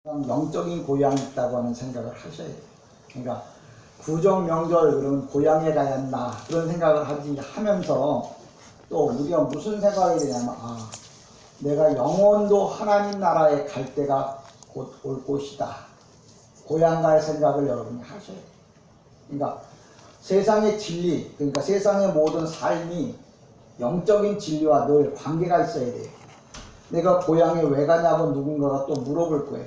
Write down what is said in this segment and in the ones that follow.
영적인 고향이 있다고 하는 생각을 하셔야 돼요. 그러니까 구정 명절 그러면 고향에 가야 한다 그런 생각을 하면서 또 우리가 무슨 생각이 되냐면 내가 영원도 하나님 나라에 갈 때가 곧 올 곳이다. 고향 갈 생각을 여러분이 하셔야 돼요. 그러니까 세상의 진리, 그러니까 세상의 모든 삶이 영적인 진리와 늘 관계가 있어야 돼요. 내가 고향에 왜 가냐고 누군가가 또 물어볼 거예요.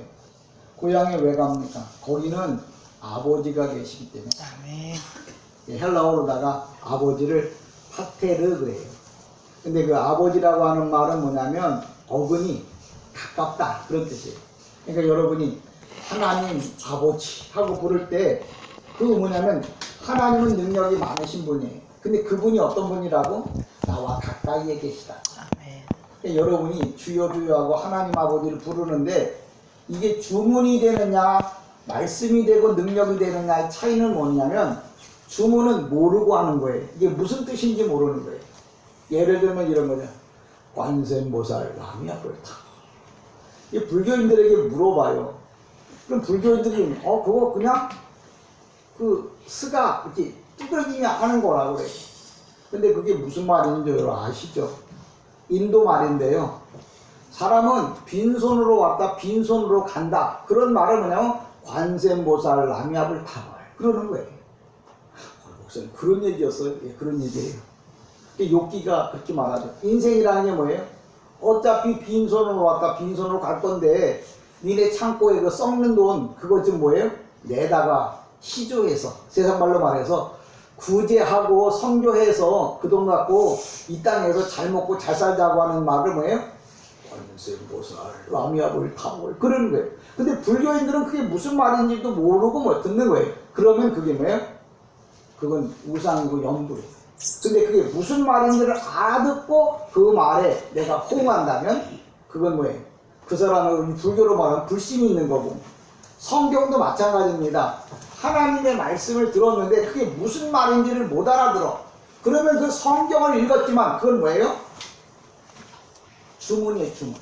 고향에 왜 갑니까? 거기는 아버지가 계시기 때문에. 아멘. 헬라어로다가 아버지를 파테르 그래요. 근데 그 아버지라고 하는 말은 뭐냐면 어근이 가깝다 그런 뜻이에요. 그러니까 여러분이 하나님 아버지 하고 부를 때 그거 뭐냐면 하나님은 능력이 많으신 분이에요. 근데 그분이 어떤 분이라고? 나와 가까이에 계시다. 아멘. 그러니까 여러분이 주여 주여 하고 하나님 아버지를 부르는데 이게 주문이 되느냐 말씀이 되고 능력이 되느냐의 차이는 뭐냐면 주문은 모르고 하는 거예요. 이게 무슨 뜻인지 모르는 거예요. 예를 들면 이런 거죠. 관세음보살 라미아불타. 이 불교인들에게 물어봐요. 그럼 불교인들이 그거 그냥 그 스가 이렇게 두들기냐 하는 거라고 그래요. 근데 그게 무슨 말인지 여러분 아시죠? 인도 말인데요. 사람은 빈손으로 왔다 빈손으로 간다. 그런 말은 뭐냐면 관세음보살 라미아불타 그러는 거예요. 목사님 그런 얘기였어요? 예, 그런 얘기예요. 욕기가 그렇게 말하죠. 인생이라는 게 뭐예요? 어차피 빈손으로 왔다 빈손으로 갈 건데 니네 창고에 그 썩는 돈 그거 좀 뭐예요? 내다가 시조해서 세상 말로 말해서 구제하고 선교해서 그 돈 갖고 이 땅에서 잘 먹고 잘 살자고 하는 말을 뭐예요? 관세음보살 라미아불타 그러는 거예요. 근데 불교인들은 그게 무슨 말인지도 모르고 뭐 듣는 거예요. 그러면 그게 뭐예요? 그건 우상이고 염불이에요. 근데 그게 무슨 말인지를 알아듣고 그 말에 내가 호응한다면 그건 뭐예요? 그 사람은 불교로 말하면 불신이 있는 거고 성경도 마찬가지입니다. 하나님의 말씀을 들었는데 그게 무슨 말인지를 못 알아들어. 그러면 그 성경을 읽었지만 그건 뭐예요? 주문이에요, 주문.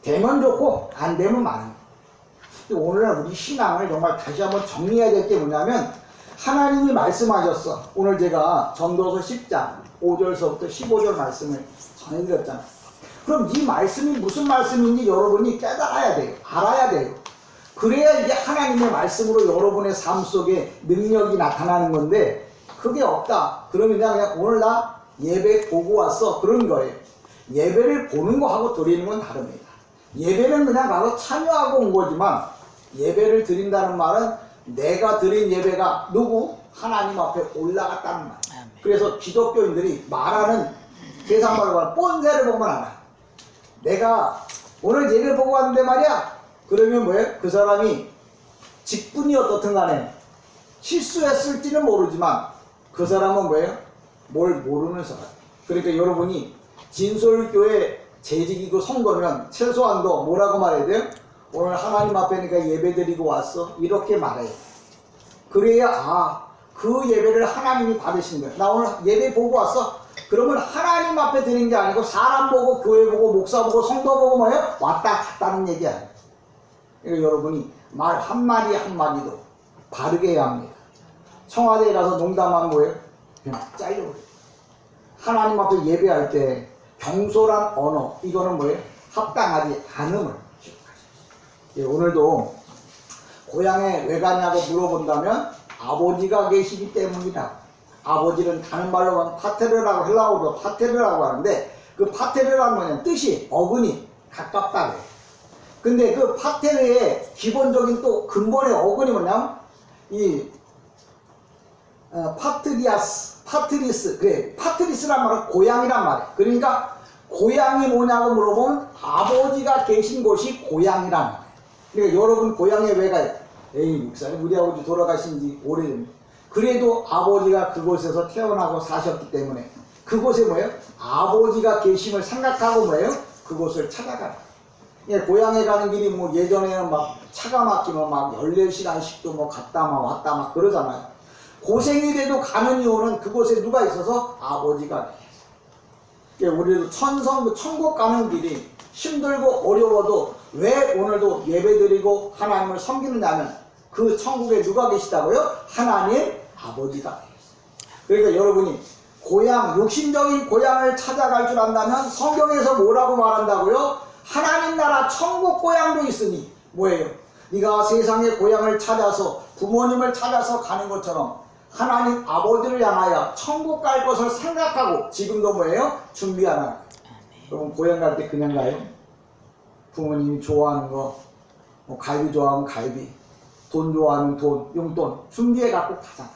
되면 좋고 안 되면 많은 거예요. 오늘날 우리 신앙을 정말 다시 한번 정리해야 될 게 뭐냐면 하나님이 말씀하셨어. 오늘 제가 전도서 10장 5절서부터 15절 말씀을 전해드렸잖아요. 그럼 이 말씀이 무슨 말씀인지 여러분이 깨달아야 돼요. 알아야 돼요. 그래야 이게 하나님의 말씀으로 여러분의 삶 속에 능력이 나타나는 건데 그게 없다. 그러면 그냥 오늘 나 예배 보고 왔어. 그런 거예요. 예배를 보는 거하고 드리는 건 다릅니다. 예배는 그냥 가서 참여하고 온 거지만 예배를 드린다는 말은 내가 드린 예배가 누구? 하나님 앞에 올라갔다는 말. 그래서 기독교인들이 말하는 세상 말로 말하는 뻔세를 보면 알아. 내가 오늘 예배 보고 왔는데 말이야. 그러면 뭐예요? 그 사람이 직분이 어떻든 간에 실수했을지는 모르지만 그 사람은 뭐예요? 뭘 모르는 사람. 그러니까 여러분이 진솔교회 재직이고 선거면 최소한도 뭐라고 말해야 돼요? 오늘 하나님 앞에 내가 예배드리고 왔어. 이렇게 말해요. 그래야 그 예배를 하나님이 받으신 거예요. 나 오늘 예배 보고 왔어. 그러면 하나님 앞에 드린 게 아니고 사람 보고 교회 보고 목사 보고 성도 보고 뭐예요? 왔다 갔다는 얘기 아니에요. 그러니까 여러분이 말 한마디 한마디도 바르게 해야 합니다. 청와대에 가서 농담하면 뭐예요? 그냥 잘려버려요. 하나님 앞에 예배할 때 경솔한 언어 이거는 뭐예요? 합당하지 않음을 오늘도 고향에 왜 가냐고 물어본다면 아버지가 계시기 때문이다. 아버지는 다른 말로 하면 파테르라고 헬라어로 파테르라고 하는데 그 파테르라는 뭐냐면 뜻이 어근이 가깝다 그래요. 근데 그 파테르의 기본적인 또 근본의 어근이 뭐냐면 이 파트리스 그래 파트리스란 말은 고향이란 말이에요. 그러니까 고향이 뭐냐고 물어보면 아버지가 계신 곳이 고향이란 말이에요. 그러니까 여러분 고향에 왜 가요? 에이 목사님 우리 아버지 돌아가신 지 오래됩니다. 그래도 아버지가 그곳에서 태어나고 사셨기 때문에 그곳에 뭐예요? 아버지가 계심을 생각하고 뭐예요? 그곳을 찾아가라. 예, 고향에 가는 길이 뭐 예전에는 막 차가 막히면 막 14시간씩도 뭐 갔다 막 왔다 막 그러잖아요. 고생이 돼도 가는 이유는 그곳에 누가 있어서 아버지가 계세요. 예, 우리도 천국 가는 길이 힘들고 어려워도 왜 오늘도 예배드리고 하나님을 섬기느냐면 그 천국에 누가 계시다고요? 하나님 아버지가 계세요. 그러니까 여러분이 고향, 욕심적인 고향을 찾아갈 줄 안다면 성경에서 뭐라고 말한다고요? 하나님 나라 천국 고향도 있으니 뭐예요? 네가 세상의 고향을 찾아서 부모님을 찾아서 가는 것처럼 하나님 아버지를 향하여 천국 갈 것을 생각하고 지금도 뭐예요? 준비하는 거예요. 여러분 고향 갈 때 그냥 가요? 부모님이 좋아하는 거, 뭐 갈비 좋아하면 갈비, 돈 좋아하면 돈, 용돈 준비해 갖고 가잖아요.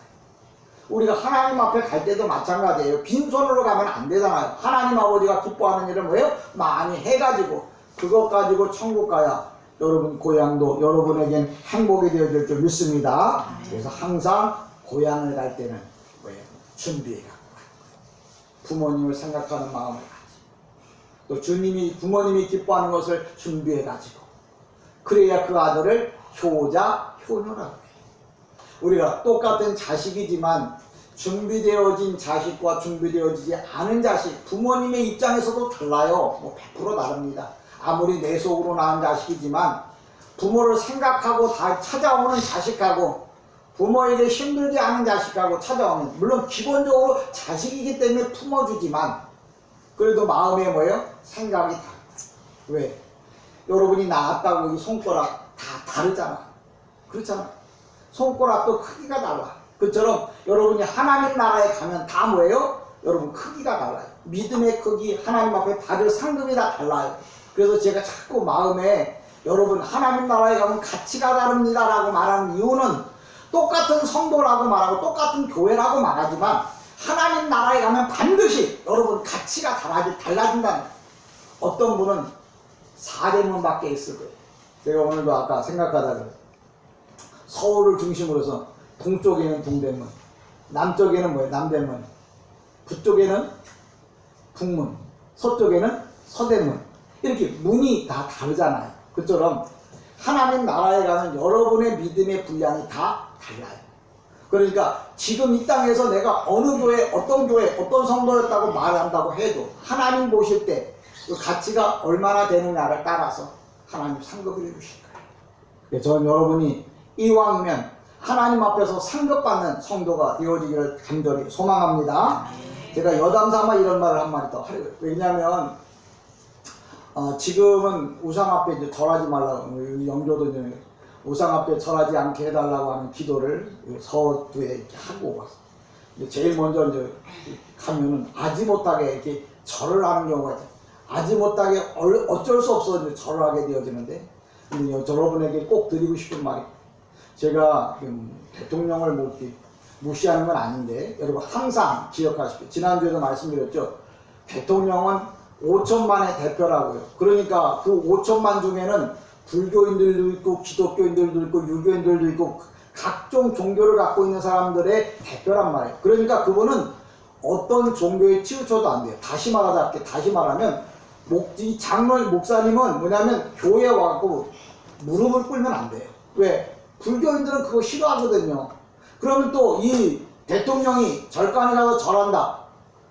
우리가 하나님 앞에 갈 때도 마찬가지예요. 빈손으로 가면 안 되잖아요. 하나님 아버지가 기뻐하는 일은 뭐예요? 많이 해가지고 그것 가지고 천국 가야 여러분 고향도 여러분에겐 행복이 되어질 줄 믿습니다. 그래서 항상 고향을 갈 때는 뭐예요? 준비해 갖고 부모님을 생각하는 마음을 가지고 또 주님이 부모님이 기뻐하는 것을 준비해 가지고 그래야 그 아들을 효자 효녀라고 해요. 우리가 똑같은 자식이지만 준비되어진 자식과 준비되어지지 않은 자식 부모님의 입장에서도 달라요. 뭐 100% 다릅니다. 아무리 내 속으로 낳은 자식이지만 부모를 생각하고 다 찾아오는 자식하고 부모에게 힘들지 않은 자식하고 찾아오는 물론 기본적으로 자식이기 때문에 품어주지만 그래도 마음에 뭐예요? 생각이 다르다. 왜? 여러분이 낳았다고 이 손가락 다 다르잖아. 그렇잖아. 손가락도 크기가 달라. 그처럼 여러분이 하나님 나라에 가면 다 뭐예요? 여러분 크기가 달라요. 믿음의 크기, 하나님 앞에 받을 상급이 다 달라요. 그래서 제가 자꾸 마음에 여러분 하나님 나라에 가면 가치가 다릅니다 라고 말하는 이유는 똑같은 성도라고 말하고 똑같은 교회라고 말하지만 하나님 나라에 가면 반드시 여러분 가치가 달라진다는 거예요. 어떤 분은 사대문밖에 있을 거예요. 제가 오늘도 아까 생각하다가 서울을 중심으로 해서 동쪽에는 동대문, 남쪽에는 뭐예요? 남대문, 북쪽에는 북문, 서쪽에는 서대문 이렇게 문이 다 다르잖아요. 그처럼 하나님 나라에 가는 여러분의 믿음의 분량이 다 달라요. 그러니까 지금 이 땅에서 내가 어느 교회, 어떤 성도였다고 말한다고 해도 하나님 보실 때 그 가치가 얼마나 되느냐를 따라서 하나님 상급을 이루실 거예요. 저는 여러분이 이왕이면 하나님 앞에서 상급받는 성도가 되어지기를 간절히 소망합니다. 제가 여담삼아 이런 말을 한 마디 더 하려고요. 왜냐하면 지금은 우상 앞에 이제 절하지 말라고 영조도 이제 우상 앞에 절하지 않게 해달라고 하는 기도를 서두에 이렇게 하고 왔어요. 제일 먼저 이제 가면은 아지 못하게 이렇게 절을 하는 경우가 있어요. 아지 못하게 어쩔 수 없어 이제 절을 하게 되어지는데, 근데 여러분에게 꼭 드리고 싶은 말이, 제가 대통령을 무시하는 건 아닌데, 여러분 항상 기억하십시오. 지난주에도 말씀드렸죠. 대통령은 5천만의 대표라고요. 그러니까 그 5천만 중에는 불교인들도 있고 기독교인들도 있고 유교인들도 있고 각종 종교를 갖고 있는 사람들의 대표란 말이에요. 그러니까 그분은 어떤 종교에 치우쳐도 안 돼요. 다시 말하면 이 목사님은 뭐냐면 교회에 와갖고 무릎을 꿇으면 안 돼요. 왜? 불교인들은 그거 싫어하거든요. 그러면 또 이 대통령이 절간에 가서 절한다,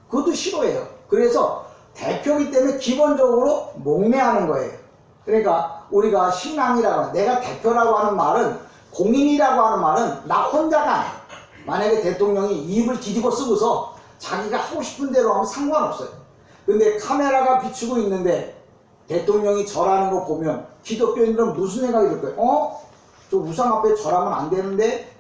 그것도 싫어해요. 그래서 대표이기 때문에 기본적으로 목례하는 거예요. 그러니까 우리가 신앙이라고 하는, 내가 대표라고 하는 말은, 공인이라고 하는 말은 나 혼자가 아니에요. 만약에 대통령이 입을 뒤집어 쓰고서 자기가 하고 싶은 대로 하면 상관없어요. 근데 카메라가 비추고 있는데 대통령이 절하는 거 보면 기독교인들은 무슨 생각이 들 거예요? 저 우상 앞에 절하면 안 되는데,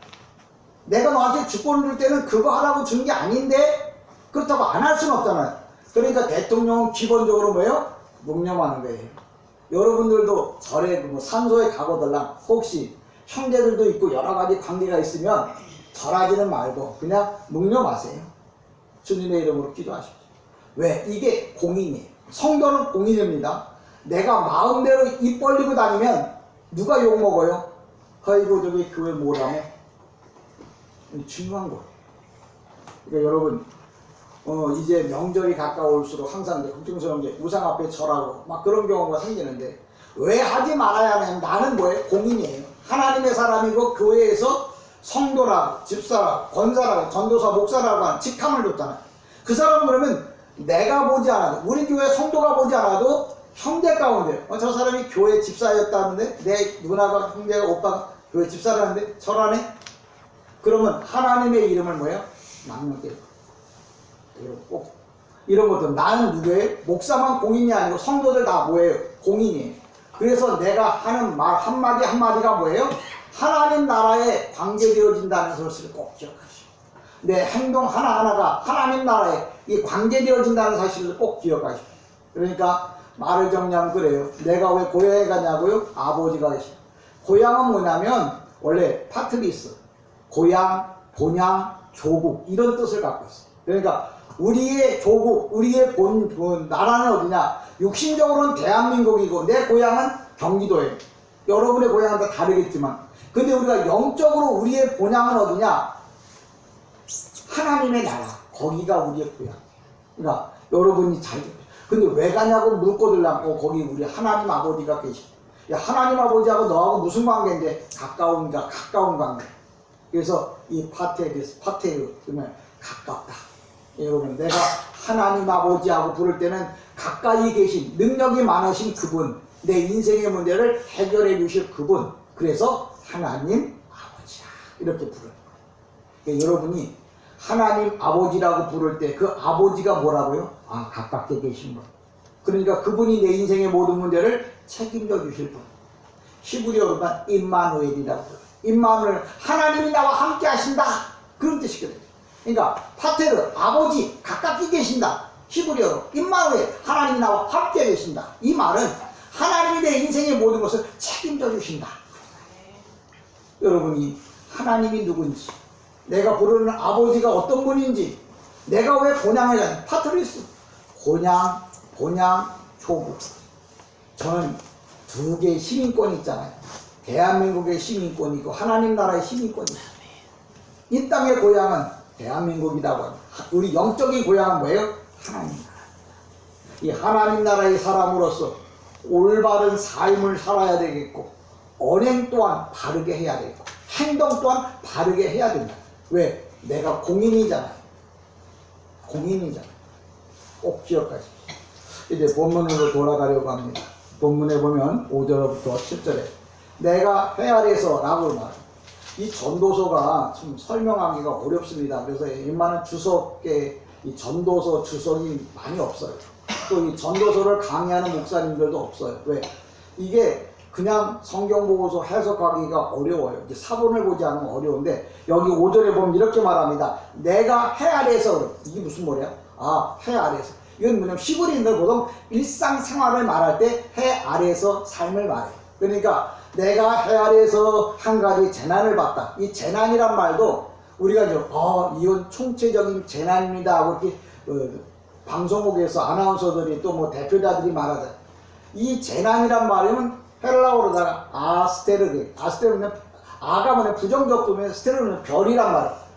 내가 너한테 주권 줄 때는 그거 하라고 준 게 아닌데, 그렇다고 안 할 수는 없잖아요. 그러니까 대통령은 기본적으로 뭐예요? 묵념하는 거예요. 여러분들도 절에 산소에 가거들랑 혹시 형제들도 있고 여러 가지 관계가 있으면 절하지는 말고 그냥 묵념하세요. 주님의 이름으로 기도하십시오. 왜? 이게 공인이에요. 성도는 공인입니다. 내가 마음대로 입 벌리고 다니면 누가 욕먹어요? 아이고 저기 교회 뭐라며? 중요한 거예요. 그러니까 여러분 이제 명절이 가까울수록 항상 이제 걱정스러운 게 우상 앞에 절하고 막 그런 경우가 생기는데, 왜 하지 말아야 하냐면 나는 뭐예요? 공인이에요. 하나님의 사람이고 교회에서 성도라고, 집사라고, 권사라고, 전도사, 목사라고 하는 직함을 줬잖아요. 그 사람은 그러면 내가 보지 않아도, 우리 교회 성도가 보지 않아도 형제 가운데 저 사람이 교회 집사였다는데 내 누나가 형제가 오빠가 교회 집사라는데 저라네? 그러면 하나님의 이름을 뭐예요? 남용되고 꼭 이런 것도 나는 누구예요? 목사만 공인이 아니고 성도들 다 뭐예요? 공인이에요. 그래서 내가 하는 말 한마디 한마디가 뭐예요? 하나님 나라에 관계되어진다는 사실을 꼭 기억하시고 내 행동 하나하나가 하나님 나라에 이 관계되어진다는 사실을 꼭 기억하시고 그러니까 말을 정리하면 그래요. 내가 왜 고향에 가냐고요? 아버지가 계시고 고향은 뭐냐면 원래 파트리스 고향, 본향, 조국 이런 뜻을 갖고 있어요. 그러니까 우리의 조국, 우리의 나라는 어디냐? 육신적으로는 대한민국이고 내 고향은 경기도예요. 여러분의 고향은 다 다르겠지만 근데 우리가 영적으로 우리의 본향은 어디냐? 하나님의 나라. 거기가 우리의 고향. 그러니까 여러분이 잘 근데 왜 가냐고 묻고 들라고 거기 우리 하나님 아버지가 계시고 야 하나님 아버지하고 너하고 무슨 관계인데 가까운 관계. 그래서 이 파테르 그러면 가깝다. 여러분 내가 하나님 아버지하고 부를 때는 가까이 계신 능력이 많으신 그분 내 인생의 문제를 해결해 주실 그분 그래서 하나님 아버지야 이렇게 부르는 거예요. 그러니까 여러분이 하나님 아버지라고 부를 때 그 아버지가 뭐라고요? 아 가깝게 계신 분 그러니까 그분이 내 인생의 모든 문제를 책임져 주실 분 히브리어로는 임마누엘이라고 불러요. 임마누엘 하나님이 나와 함께 하신다 그런 뜻이거든요. 그러니까 파테르 아버지 가깝게 계신다 히브리어로 임마누엘 하나님이 나와 함께 계신다 이 말은 하나님이 내 인생의 모든 것을 책임져 주신다. 여러분이 하나님이 누군지 내가 부르는 아버지가 어떤 분인지 내가 왜 본향에 가냐 파트리스 본향, 본향, 조국 저는 두 개의 시민권이 있잖아요. 대한민국의 시민권이고 하나님 나라의 시민권이 있어요. 이 땅의 고향은 대한민국이라고 합니다. 우리 영적인 고향은 뭐예요? 하나님 나라. 이 하나님 나라의 사람으로서 올바른 삶을 살아야 되겠고 언행 또한 바르게 해야 되고 행동 또한 바르게 해야 된다. 왜? 내가 공인이잖아요. 공인이잖아요. 꼭 기억하십시오. 이제 본문으로 돌아가려고 합니다. 본문에 보면 5절부터 7절에 내가 해 아래서 라고 말합니다. 이 전도서가 좀 설명하기가 어렵습니다. 그래서 웬만한 주석계 이 전도서 주석이 많이 없어요. 또 이 전도서를 강의하는 목사님들도 없어요. 왜? 이게 그냥 성경 보고서 해석하기가 어려워요. 이제 사본을 보지 않으면 어려운데 여기 5절에 보면 이렇게 말합니다. 내가 해 아래서 이게 무슨 말이야? 아, 해 아래서. 이건 뭐냐면 히브리인들 보통 일상생활을 말할 때 해 아래에서 삶을 말해요. 그러니까 내가 해 아래에서 한 가지 재난을 봤다. 이 재난이란 말도 우리가 이제 이건 총체적인 재난입니다 하고 이렇게 방송국에서 아나운서들이 또 뭐 대표자들이 말하자. 이 재난이란 말이면 헬라어로다가 아스테르는 아가 뭐냐 부정적 보면 스테르는 별이란 말이에요.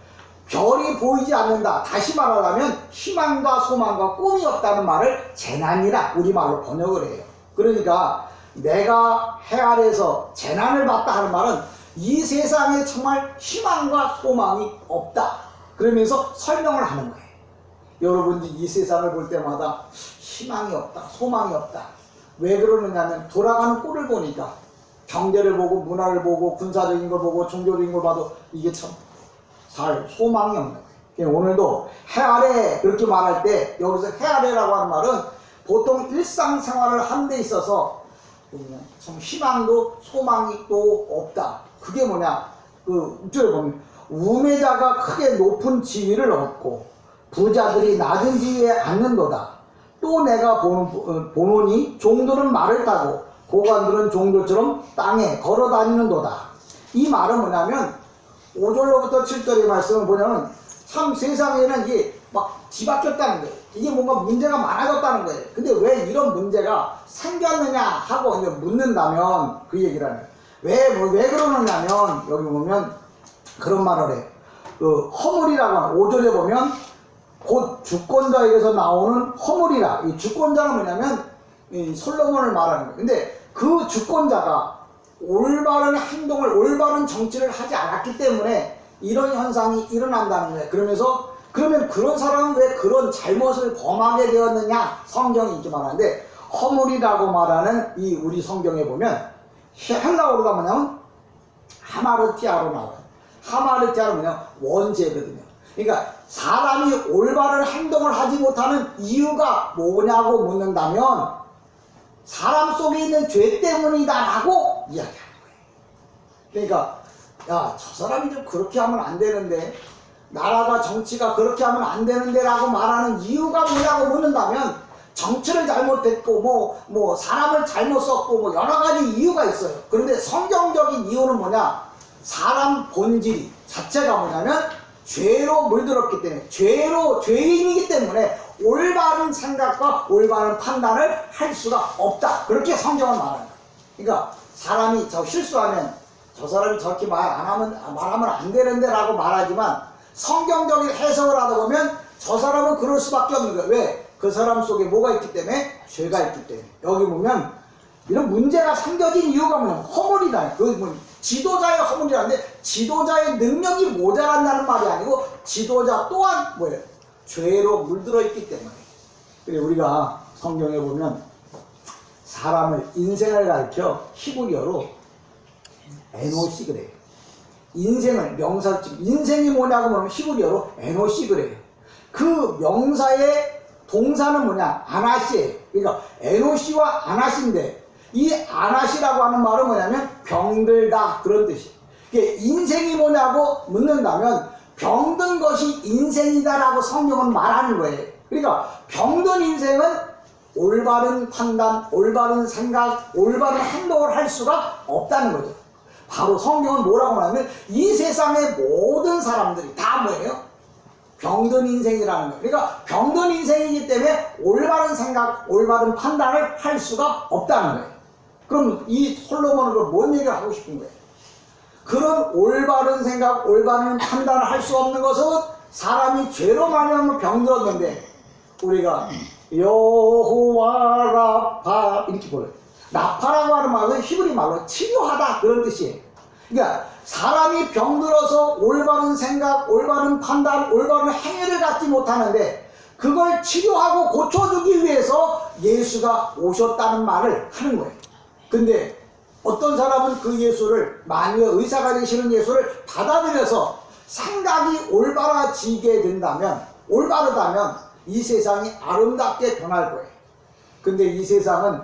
별이 보이지 않는다. 다시 말하자면 희망과 소망과 꿈이 없다는 말을 재난이라 우리말로 번역을 해요. 그러니까 내가 해 아래에서 재난을 봤다 하는 말은 이 세상에 정말 희망과 소망이 없다. 그러면서 설명을 하는 거예요. 여러분이 이 세상을 볼 때마다 희망이 없다. 소망이 없다. 왜 그러느냐면 돌아가는 꼴을 보니까 경제를 보고 문화를 보고 군사적인 걸 보고 종교적인 걸 봐도 이게 참 잘 소망이 없는 거예요. 오늘도 해 아래 그렇게 말할 때 여기서 해 아래라고 하는 말은 보통 일상생활을 하는 데 있어서 참 희망도 소망이 또 없다. 그게 뭐냐? 그 이쪽에 보면 우매자가 크게 높은 지위를 얻고 부자들이 낮은 지위에 앉는도다. 또 내가 보노니 종들은 말을 타고 고관들은 종들처럼 땅에 걸어 다니는도다. 이 말은 뭐냐면 5절로부터 7절의 말씀을 보냐면 참 세상에는 이게 막 뒤바뀌었다는 거예요. 이게 뭔가 문제가 많아졌다는 거예요. 근데 왜 이런 문제가 생겼느냐 하고 이제 묻는다면 그 얘기를 하는 거예요. 왜 그러느냐면 여기 보면 그런 말을 해요. 그 허물이라고 하는 5절에 보면 곧 주권자에게서 나오는 허물이라. 이 주권자는 뭐냐면 이 솔로몬을 말하는 거예요. 근데 그 주권자가 올바른 행동을 올바른 정치를 하지 않았기 때문에 이런 현상이 일어난다는 거예요. 그러면 그런 사람은 왜 그런 잘못을 범하게 되었느냐 성경이 이렇게 말하는데 허물이라고 말하는 이 우리 성경에 보면 헬라어로가 뭐냐면 하마르티아로 나와요. 하마르티아로 뭐냐면 원죄거든요. 그러니까 사람이 올바른 행동을 하지 못하는 이유가 뭐냐고 묻는다면 사람 속에 있는 죄 때문이다라고 이야기하는 거예요. 그러니까 야, 저 사람이 좀 그렇게 하면 안 되는데, 나라가 정치가 그렇게 하면 안 되는데 라고 말하는 이유가 뭐냐고 묻는다면 정치를 잘못했고 뭐 사람을 잘못 썼고 뭐 여러 가지 이유가 있어요. 그런데 성경적인 이유는 뭐냐? 사람 본질 자체가 뭐냐면 죄로 물들었기 때문에, 죄인이기 때문에 올바른 생각과 올바른 판단을 할 수가 없다. 그렇게 성경은 말하는 거예요. 그러니까 사람이 저 실수하면 저 사람이 저렇게 말하면 안 되는데 라고 말하지만 성경적인 해석을 하다 보면 저 사람은 그럴 수밖에 없는 거예요. 왜? 그 사람 속에 뭐가 있기 때문에? 죄가 있기 때문에. 여기 보면 이런 문제가 생겨진 이유가 뭐냐면 허물이다. 그 뭐 지도자의 허물이라는데 지도자의 능력이 모자란다는 말이 아니고 지도자 또한 뭐예요? 죄로 물들어 있기 때문에. 그래서 우리가 성경에 보면 사람을 인생을 가르쳐 히브리어로 에노시 그래요. 인생을 명사로 치면 인생이 뭐냐고 하면 히브리어로 에노시 그래요. 그 명사의 동사는 뭐냐? 아나시예요. 그러니까 에노시와 아나시인데 이 아나시라고 하는 말은 뭐냐면 병들다 그런 뜻이에요. 인생이 뭐냐고 묻는다면 병든 것이 인생이다라고 성경은 말하는 거예요. 그러니까 병든 인생은 올바른 판단, 올바른 생각, 올바른 행동을 할 수가 없다는 거죠. 바로 성경은 뭐라고 하냐면 이 세상의 모든 사람들이 다 뭐예요? 병든 인생이라는 거예요. 그러니까 병든 인생이기 때문에 올바른 생각, 올바른 판단을 할 수가 없다는 거예요. 그럼 이 솔로몬은 뭔 얘기를 하고 싶은 거예요? 그런 올바른 생각, 올바른 판단을 할 수 없는 것은 사람이 죄로 말미암아 병들었는데 우리가 여호와 라파 이렇게 불러요. 라파라고 하는 말은 히브리 말로 치료하다 그런 뜻이에요. 그러니까 사람이 병들어서 올바른 생각, 올바른 판단, 올바른 행위를 갖지 못하는데 그걸 치료하고 고쳐주기 위해서 예수가 오셨다는 말을 하는 거예요. 근데 어떤 사람은 그 예수를, 만유의 의사가 되시는 예수를 받아들여서 생각이 올바라지게 된다면, 올바르다면 이 세상이 아름답게 변할 거예요. 근데 이 세상은